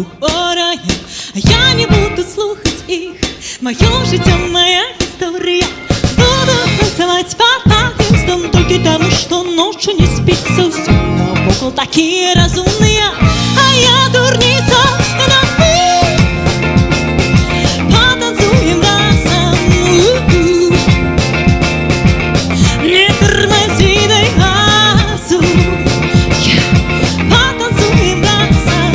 двух пораях, а я не буду слухать их. Мое життя, моя история. Буду танцевать под подъездом только потому, что ночью не спится. Все навокруг такие разумные, а я дурница. Потанцуем разом, не тормози, дай газу. Потанцуем разом,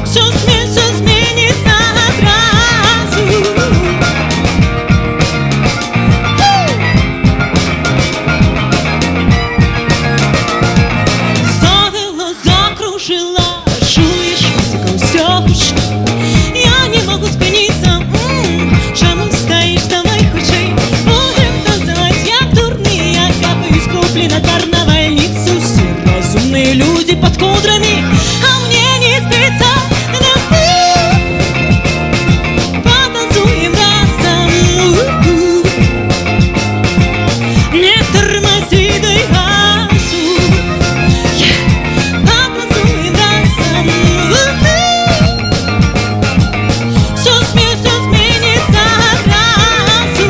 все изменится сразу. Завела, закружила, чуешь, музыка усёшь. Я не могу спиниться, чему стоишь, давай хочей. Будем танцевать, як дурные, я капаю из купли на карнавальницу. Все разумные люди под кудрами, а мне не спится. Потанцуем разом, не тормози, дай газу. Потанцуем разом, все изменится сразу.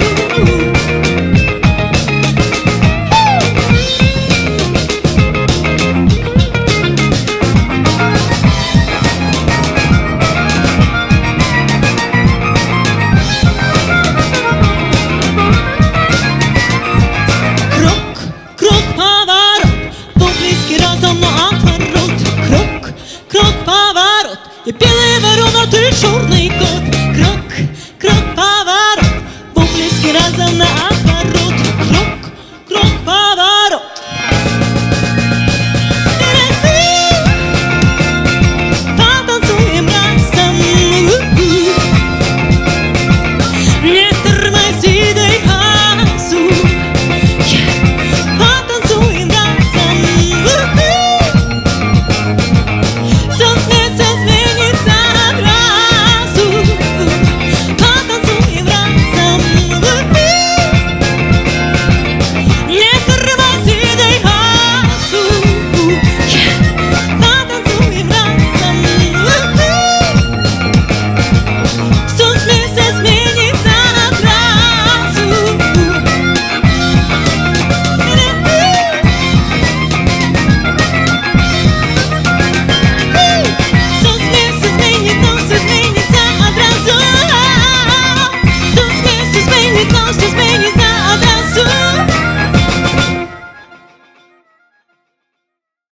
Крок, крок, поворот, по-близки разом, но отворот. Крок, крок, поворот, и белая ворона, ты черный кот.